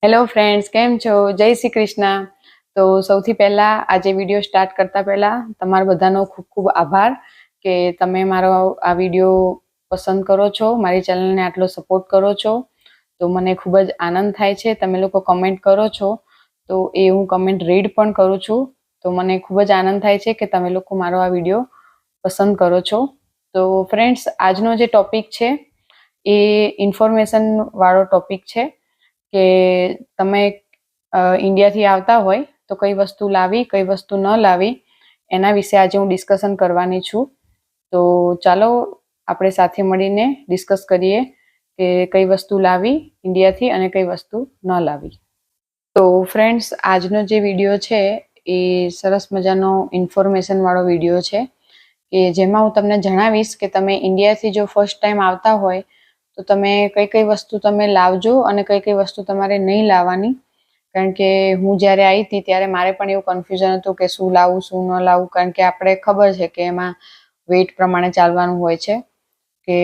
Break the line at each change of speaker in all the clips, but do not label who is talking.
Hello friends, કેમ છો? જય શ્રી કૃષ્ણ. તો સૌથી પહેલા આજે વિડીયો સ્ટાર્ટ કરતા પહેલા તમારા બધાનો ખૂબ ખૂબ આભાર કે તમે મારો આ વિડીયો પસંદ કરો છો, મારી ચેનલને આટલો સપોર્ટ કરો છો. તો મને ખૂબ જ આનંદ થાય છે. તમે લોકો કમેન્ટ કરો છો તો એ હું કમેન્ટ રીડ પણ કરું છું. તો મને ખૂબ જ આનંદ થાય છે કે તમે લોકો મારો આ વિડીયો પસંદ કરો છો. તો ફ્રેન્ડ્સ, આજનો જે ટોપિક છે એ ઇન્ફોર્મેશન વાળો ટોપિક છે કે તમે ઇન્ડિયાથી આવતા હોય તો કઈ વસ્તુ લાવી, કઈ વસ્તુ ન લાવી, એના વિશે આજે હું ડિસ્કશન કરવાની છું. તો ચાલો આપણે સાથે મળીને ડિસ્કસ કરીએ કે કઈ વસ્તુ લાવી ઇન્ડિયાથી અને કઈ વસ્તુ ન લાવી. તો ફ્રેન્ડ્સ, આજનો જે વિડીયો છે એ સરસ મજાનો ઇન્ફોર્મેશન વાળો વિડીયો છે કે જેમાં હું તમને જણાવીશ કે તમે ઇન્ડિયાથી જો ફર્સ્ટ ટાઈમ આવતા હોય તો તમે કઈ કઈ વસ્તુ તમે લાવજો અને કઈ કઈ વસ્તુ તમારે નહીં લાવવાની. કારણ કે હું જ્યારે આવી હતી ત્યારે મારે પણ એવું કન્ફ્યુઝન હતું કે શું લાવવું શું ન લાવવું. કારણ કે આપણે ખબર છે કે એમાં વેઇટ પ્રમાણે ચાલવાનું હોય છે કે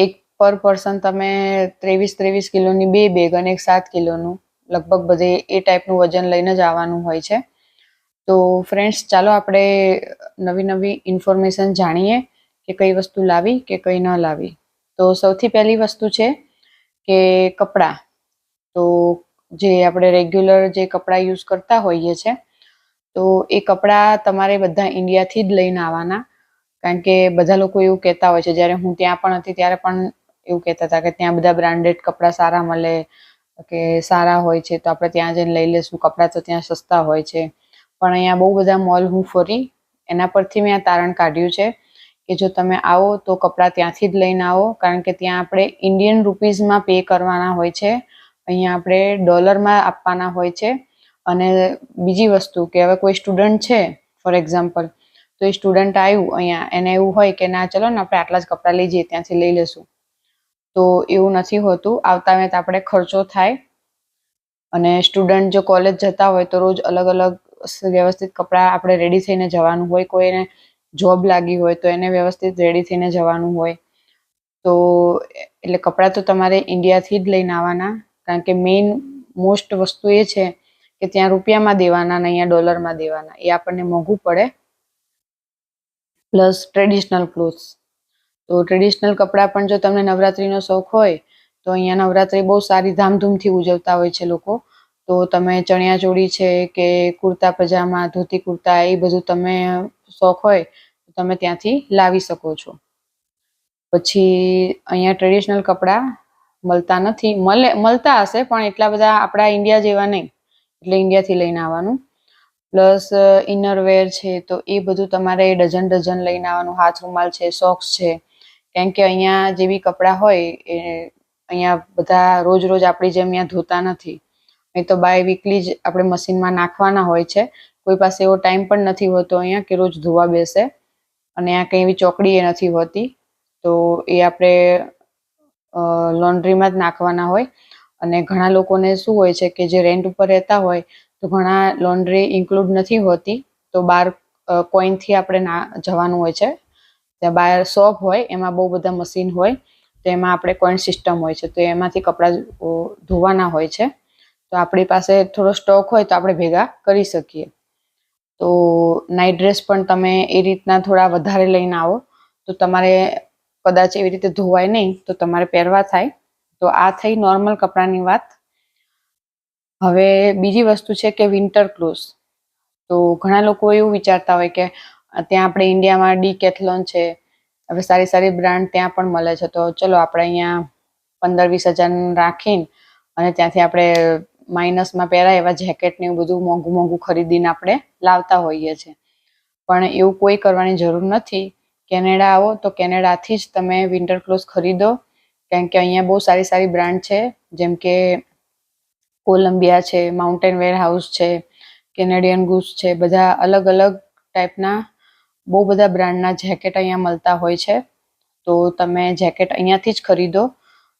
એક પર પર્સન તમે 23 કિલોની 2 બેગ અને 7 કિલોનું લગભગ બધે એ ટાઈપનું વજન લઈને જ આવવાનું હોય છે. તો ફ્રેન્ડ્સ, ચાલો આપણે નવી નવી ઇન્ફોર્મેશન જાણીએ કે કઈ વસ્તુ લાવી કે કઈ ન લાવી. તો સૌથી પહેલી વસ્તુ છે કે કપડાં. તો જે આપણે રેગ્યુલર જે કપડાં યુઝ કરતા હોઈએ છે તો એ કપડાં તમારે બધા ઇન્ડિયાથી જ લઈને આવવાના. કારણ કે બધા લોકો એવું કહેતા હોય છે, જ્યારે હું ત્યાં પણ હતી ત્યારે પણ એવું કહેતા હતા કે ત્યાં બધા બ્રાન્ડેડ કપડાં સારા મળે કે સારા હોય છે તો આપણે ત્યાં જઈને લઈ લેશું, કપડાં તો ત્યાં સસ્તા હોય છે. પણ અહીંયા બહુ બધા મોલ હું ફરી, એના પરથી મેં આ તારણ કાઢ્યું છે કે જો તમે આવો તો કપડાં ત્યાંથી જ લઈને આવો. કારણ કે ત્યાં આપણે ઇન્ડિયન રૂપીઝમાં પે કરવાના હોય છે, અહીંયા આપણે ડોલરમાં આપવાના હોય છે. અને બીજી વસ્તુ કે હવે કોઈ સ્ટુડન્ટ છે ફોર એક્ઝામ્પલ, તો એ સ્ટુડન્ટ આવ્યું અહીંયા, એને એવું હોય કે ના ચલો ને આપણે આટલા જ કપડાં લઈ જઈએ, ત્યાંથી લઈ લેશું. તો એવું નથી હોતું. આવતા વેત આપણે ખર્ચો થાય. અને સ્ટુડન્ટ જો કોલેજ જતા હોય તો રોજ અલગ અલગ વ્યવસ્થિત કપડાં આપણે રેડી થઈને જવાનું હોય. કોઈને જોબ લાગી હોય તો એને વ્યવસ્થિત રેડી થઈને જવાનું હોય. તો એટલે કપડાં તો તમારે ઇન્ડિયાથી જ લઈને આવવાના. કારણ કે મેઇન મોસ્ટ વસ્તુ એ છે કે ત્યાં રૂપિયામાં દેવાના ને અહીંયા ડોલરમાં દેવાના, એ આપણને મોંઘું પડે. Plus traditional clothes. તો ટ્રેડિશનલ કપડાં પણ જો તમને નવરાત્રિનો શોખ હોય તો અહીંયા નવરાત્રિ બહુ સારી ધામધૂમથી ઉજવતા હોય છે લોકો. તો તમે ચણિયાચોળી છે કે કુર્તા પજામા, ધોતી કુર્તા, એ બધું તમે શોખ હોય તો તમે ત્યાંથી લાવી શકો છો. પછી અહીંયા ટ્રેડિશનલ કપડાં મળતા નથી, મળતા હશે પણ એટલા બધા આપણા ઇન્ડિયા જેવા નહીં, એટલે ઇન્ડિયાથી લઈને આવવાનું. પ્લસ ઇનરવેર છે તો એ બધું તમારે ડઝન ડઝન લઈને આવવાનું. હાથ રૂમાલ છે, સોક્સ છે. કારણ કે અહીંયા જે બી કપડાં હોય એ અહીંયા બધા રોજ રોજ આપણી જેમ અહીંયા ધોતા નથી. નહીં તો બાય વીકલી જ આપણે મશીનમાં નાખવાના હોય છે. કોઈ પાસે એવો ટાઈમ પણ નથી હોતો અહીંયા કે રોજ ધોવા બેસે. અને આ કંઈ એવી ચોકડી એ નથી હોતી, તો એ આપણે લોન્ડ્રીમાં જ નાખવાના હોય. અને ઘણા લોકોને શું હોય છે કે જે રેન્ટ ઉપર રહેતા હોય તો ઘણા લોન્ડ્રી ઇન્ક્લુડ નથી હોતી, તો બહાર કોઈનથી આપણે જવાનું હોય છે. ત્યાં બહાર શોપ હોય, એમાં બહુ બધા મશીન હોય, તો એમાં આપણે કોઈન સિસ્ટમ હોય છે, તો એમાંથી કપડાં ધોવાના હોય છે. તો આપણી પાસે થોડો સ્ટોક હોય તો આપણે ભેગા કરી શકીએ. તો નાઇટ ડ્રેસ પણ તમે એ રીતના થોડા વધારે લઈને આવો તો તમારે કદાચ એવી રીતે ધોવાય નહીં તો તમારે પહેરવા થાય. તો આ થઈ નોર્મલ કપડાની વાત. હવે બીજી વસ્તુ છે કે વિન્ટર ક્લોથ્સ. તો ઘણા લોકો એવું વિચારતા હોય કે ત્યાં આપણે ઇન્ડિયામાં ડીકેથલોન છે, હવે સારી સારી બ્રાન્ડ ત્યાં પણ મળે છે, તો ચલો આપણે અહીંયા 15-20 હજાર રાખીને અને ત્યાંથી આપણે માઇનસમાં પહેરાય એવા જેકેટ ને એવું બધું મોંઘું મોંઘું ખરીદીને આપણે લાવતા હોઈએ છીએ. પણ એવું કોઈ કરવાની જરૂર નથી. કેનેડા આવો તો કેનેડાથી જ તમે વિન્ટર ક્લોથ્સ ખરીદો. કારણ કે અહીંયા બહુ સારી સારી બ્રાન્ડ છે, જેમ કે કોલંબિયા છે, માઉન્ટેન વેર હાઉસ છે, કેનેડિયન ગૂસ છે, બધા અલગ અલગ ટાઈપના બહુ બધા બ્રાન્ડના જેકેટ અહીંયા મળતા હોય છે. તો તમે જેકેટ અહીંયાથી જ ખરીદો.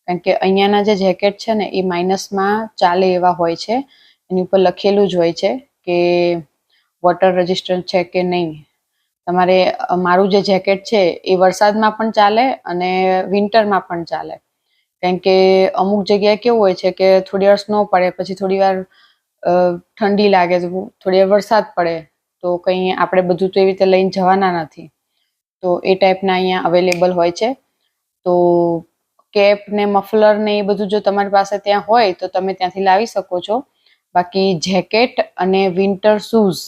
કારણ કે અહીંયાના જે જેકેટ છે ને એ માઇનસમાં ચાલે એવા હોય છે. એની ઉપર લખેલું જ હોય છે કે વોટર રેઝિસ્ટન્ટ છે કે નહીં. તમારે મારું જે જેકેટ છે એ વરસાદમાં પણ ચાલે અને વિન્ટરમાં પણ ચાલે. કારણ કે અમુક જગ્યાએ કેવું હોય છે કે થોડી વાર સ્નો પડે, પછી થોડી વાર ઠંડી લાગે, થોડી વાર વરસાદ પડે, તો કંઈ આપણે બધું તો એવી રીતે લઈને જવાના નથી. તો એ ટાઈપના અહીંયા અવેલેબલ હોય છે. તો કેપ ને મફલર ને એ બધું જો તમારી પાસે ત્યાં હોય તો તમે ત્યાંથી લાવી શકો છો. બાકી જેકેટ અને વિન્ટર શૂઝ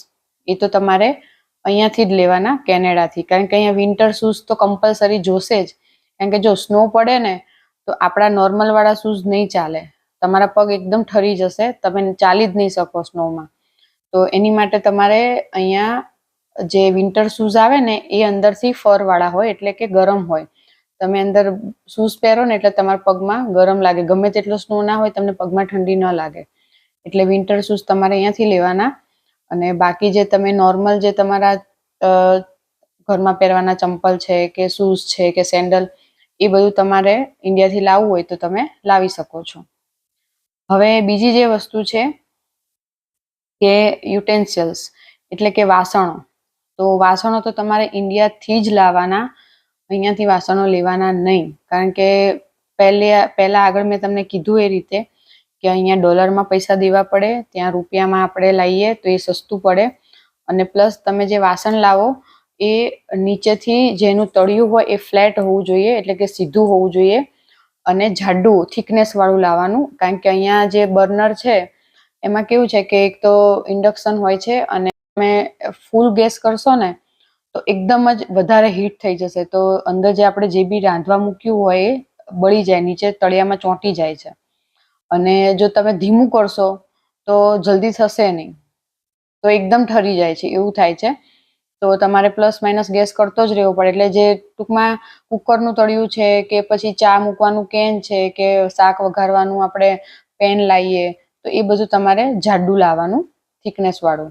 એ તો તમારે અહીંયાથી જ લેવાના, કેનેડાથી. કારણ કે અહીંયા વિન્ટર શૂઝ તો કમ્પલસરી જોશે જ. કારણ કે જો સ્નો પડે ને તો આપણા નોર્મલ વાળા શૂઝ નહીં ચાલે, તમારા પગ એકદમ ઠરી જશે, તમે ચાલી જ નહીં શકો સ્નોમાં. તો એની માટે તમારે અહીંયા જે વિન્ટર શૂઝ આવે ને એ અંદરથી ફર વાળા હોય, એટલે કે ગરમ હોય. તમે અંદર શૂઝ પહેરો ને એટલે તમારા પગમાં ગરમ લાગે, ગમે તેટલો સ્નો ના હોય તમને પગમાં ઠંડી ન લાગે. એટલે વિન્ટર શૂઝ તમારે અહીંયાથી લેવાના. અને બાકી જે તમે નોર્મલ જે તમારા ઘરમાં પહેરવાના ચંપલ છે કે શૂઝ છે કે સેન્ડલ, એ બધું તમારે ઇન્ડિયાથી લાવવું હોય તો તમે લાવી શકો છો. હવે બીજી જે વસ્તુ છે કે યુટેન્સિલ્સ, એટલે કે વાસણો. તો વાસણો તો તમારે ઇન્ડિયાથી જ લાવવાના, અહીંયાથી વાસણો લેવાના નહીં. કારણ કે પહેલા આગળ મેં તમને કીધું એ રીતે કે અહીંયા ડોલરમાં પૈસા દેવા પડે, ત્યાં રૂપિયામાં આપણે લાવીએ તો એ સસ્તું પડે. અને પ્લસ તમે જે વાસણ લાવો એ નીચેથી જેનું તળિયું હોય એ ફ્લેટ હોવું જોઈએ, એટલે કે સીધું હોવું જોઈએ, અને જાડું થિકનેસ વાળું લાવવાનું. કારણ કે અહીંયા જે બર્નર છે એમાં કેવું છે કે એક તો ઇન્ડક્શન હોય છે, અને તમે ફૂલ ગેસ કરશો ને તો એકદમ જ વધારે હીટ થઈ જશે. તો અંદર જે આપણે જે બી રાંધવા મૂક્યું હોય એ બળી જાય, નીચે તળિયામાં ચોંટી જાય છે. અને જો તમે ધીમું કરશો તો જલ્દી થશે નહીં, તો એકદમ ઠરી જાય છે, એવું થાય છે. તો તમારે પ્લસ માઇનસ ગેસ કરતો જ રહેવો પડે. એટલે જે ટૂંકમાં કુકરનું તળિયું છે કે પછી ચા મૂકવાનું કેન છે કે શાક વઘારવાનું આપણે પેન લાવીએ, તો એ બધું તમારે જાડું લાવવાનું, થિકનેસ વાળું.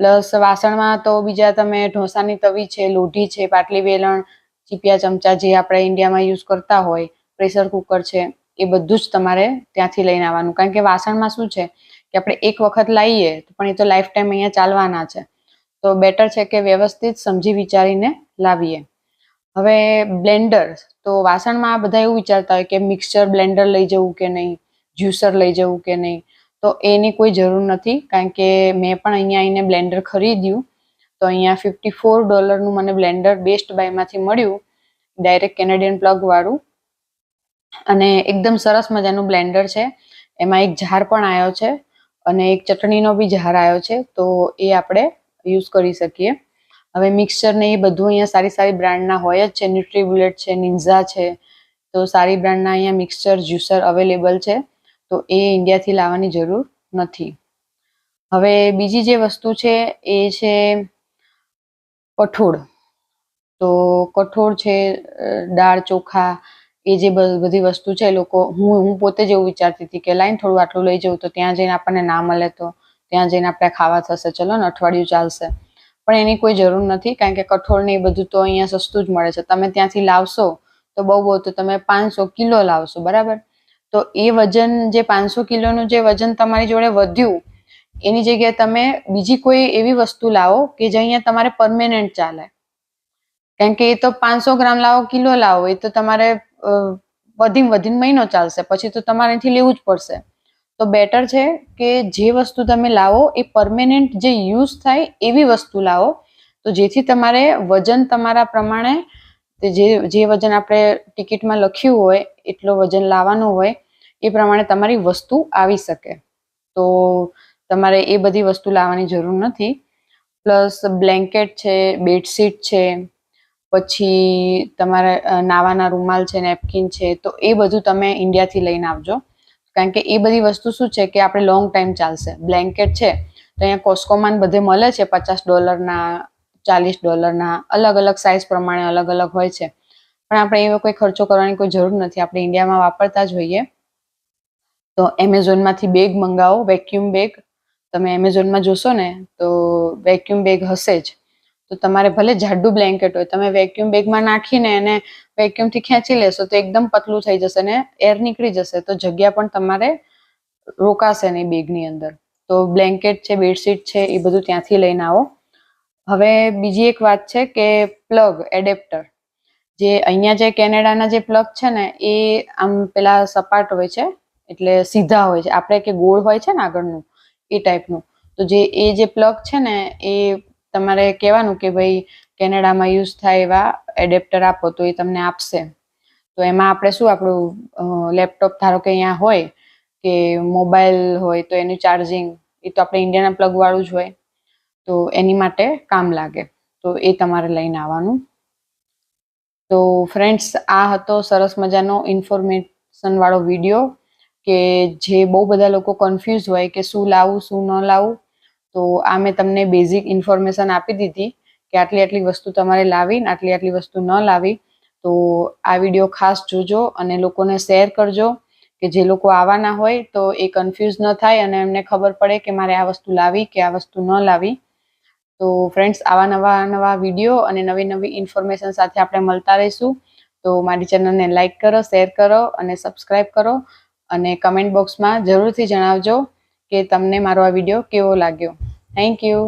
પ્લસ વાસણમાં તો બીજા તમે ઢોસાની તવી છે, લોઢી છે, પાટલી વેલણ, ચીપિયા ચમચા જે આપણે ઇન્ડિયામાં યુઝ કરતા હોય, પ્રેશર કુકર છે, એ બધું જ તમારે ત્યાંથી લઈને આવવાનું. કારણ કે વાસણમાં શું છે કે આપણે એક વખત લાવીએ પણ એ તો લાઈફ ટાઈમ અહીંયા ચાલવાના છે. તો બેટર છે કે વ્યવસ્થિત સમજી વિચારીને લાવીએ. હવે બ્લેન્ડર, તો વાસણમાં બધા એવું વિચારતા હોય કે મિક્સચર બ્લેન્ડર લઈ જવું કે નહીં, જ્યુસર લઈ જવું કે નહીં. તો એની કોઈ જરૂર નથી. કારણ કે મેં પણ અહીંયા આવીને બ્લેન્ડર ખરીદ્યું, તો અહીંયા $54 મને બ્લેન્ડર બેસ્ટ બાયમાંથી મળ્યું, ડાયરેક્ટ કેનેડિયન પ્લગ વાળું. અને એકદમ સરસ મજાનું બ્લેન્ડર છે. એમાં એક જાર પણ આવ્યો છે અને એક ચટણીનો બી જાર આવ્યો છે, તો એ આપણે યુઝ કરી શકીએ. હવે મિક્સચર ને એ બધું અહીંયા સારી સારી બ્રાન્ડના હોય જ છે, ન્યુટ્રીબુલેટ છે, નિન્ઝા છે, તો સારી બ્રાન્ડના અહીંયા મિક્સચર જ્યુસર અવેલેબલ છે. તો એ ઇન્ડિયાથી લાવવાની જરૂર નથી. હવે બીજી જે વસ્તુ છે એ છે કઠોળ. તો કઠોળ છે, દાળ ચોખા, એ જે બધી વસ્તુ છે, લોકો હું પોતે જ એવું વિચારતી હતી કે લાઈને થોડું આટલું લઈ જવું, તો ત્યાં જઈને આપણને ના મળે તો ત્યાં જઈને આપણે ખાવા થશે, ચલો ને અઠવાડિયું ચાલશે. પણ એની કોઈ જરૂર નથી. કારણ કે કઠોળ ને એ બધું તો અહીંયા સસ્તું જ મળે છે. તમે ત્યાંથી લાવશો તો બહુ તો તમે 500 કિલો લાવશો, બરાબર. તો એ વજન, જે 500 કિલોનું જે વજન તમારી જોડે વધ્યું, એની જગ્યાએ તમે બીજી કોઈ એવી વસ્તુ લાવો કે જે અહીંયા તમારે પરમેનન્ટ ચાલે. કારણ કે એ તો 500 ગ્રામ લાવો, કિલો લાવો, એ તો તમારે વધીને મહિનો ચાલશે, પછી તો તમારે અહીંથી લેવું જ પડશે. તો બેટર છે કે જે વસ્તુ તમે લાવો એ પરમેનન્ટ, જે યુઝ થાય એવી વસ્તુ લાવો. તો જેથી તમારે વજન તમારા પ્રમાણે, જે વજન આપણે ટિકિટમાં લખ્યું હોય એટલો વજન લાવવાનું હોય, એ પ્રમાણે તમારી વસ્તુ આવી શકે. તો તમારે એ બધી વસ્તુ લાવવાની જરૂર નથી. પ્લસ બ્લેન્કેટ છે, બેડશીટ છે, પછી તમારા નાવાના રૂમાલ છે, નેપકિન છે, તો એ બધું તમે ઇન્ડિયાથી લઈને આવજો. કારણ કે એ બધી વસ્તુ શું છે કે આપણે લોંગ ટાઈમ ચાલશે. બ્લેન્કેટ છે તો અહીંયા કોસ્કોમાં બધે મળે છે, $50, $40, અલગ અલગ સાઇઝ પ્રમાણે અલગ અલગ હોય છે. પણ આપણે એવો કોઈ ખર્ચો કરવાની કોઈ જરૂર નથી, આપણે ઇન્ડિયામાં વાપરતા જ હોઈએ. તો એમેઝોનમાંથી બેગ મંગાવો, વેક્યુમ બેગ. તમે એમેઝોનમાં જોશો ને તો વેક્યુમ બેગ હશે જ. તો તમારે ભલે જાડું બ્લેન્કેટ હોય, તમે વેક્યુમ બેગમાં નાખીને એને વેક્યુમથી ખેંચી લેશો તો એકદમ પતલું થઈ જશે ને એર નીકળી જશે, તો જગ્યા પણ તમારે રોકાશે નહીં બેગની અંદર. તો બ્લેન્કેટ છે, બેડશીટ છે, એ બધું ત્યાંથી લઈને આવો. હવે બીજી એક વાત છે કે પ્લગ એડેપ્ટર, જે અહીંયા જે કેનેડાના જે પ્લગ છે ને એ આમ પેલા સપાટ હોય છે, એટલે સીધા હોય છે. આપણે કે ગોળ હોય છે ને આગળનું એ ટાઈપનું. તો જે પ્લગ છે ને એ તમારે કહેવાનું કે ભાઈ કેનેડામાં યુઝ થાય એવા એડેપ્ટર આપો, તો એ તમને આપશે. તો એમાં આપણે શું, આપણું લેપટોપ ધારો કે અહીંયા હોય કે મોબાઈલ હોય તો એનું ચાર્જિંગ એ તો આપણે ઇન્ડિયાના પ્લગ વાળું જ હોય, તો એની માટે કામ લાગે. તો એ તમારે લઈને આવવાનું. તો ફ્રેન્ડ્સ, આ હતો સરસ મજાનો ઇન્ફોર્મેશન વાળો વિડીયો કે જે બહુ બધા લોકો કન્ફ્યુઝ હોય કે શું લાવવું શું ન લાવવું. તો આ મેં તમને બેઝિક ઇન્ફોર્મેશન આપી દીધી કે આટલી આટલી વસ્તુ તમારે લાવી, આટલી આટલી વસ્તુ ન લાવી. તો આ વિડીયો ખાસ જોજો અને લોકોને શેર કરજો કે જે લોકો આવવાના હોય તો એ કન્ફ્યુઝ ન થાય અને એમને ખબર પડે કે મારે આ વસ્તુ લાવી કે આ વસ્તુ ન લાવી. તો ફ્રેન્ડ્સ, આવા નવા વિડીયો અને નવી નવી ઇન્ફોર્મેશન સાથે આપણે મળતા રહીશું. તો મારી ચેનલને લાઈક કરો, શેર કરો અને સબસ્ક્રાઈબ કરો અને કમેન્ટ બોક્સમાં જરૂરથી જણાવજો કે તમને મારો આ વિડીયો કેવો લાગ્યો. Thank you.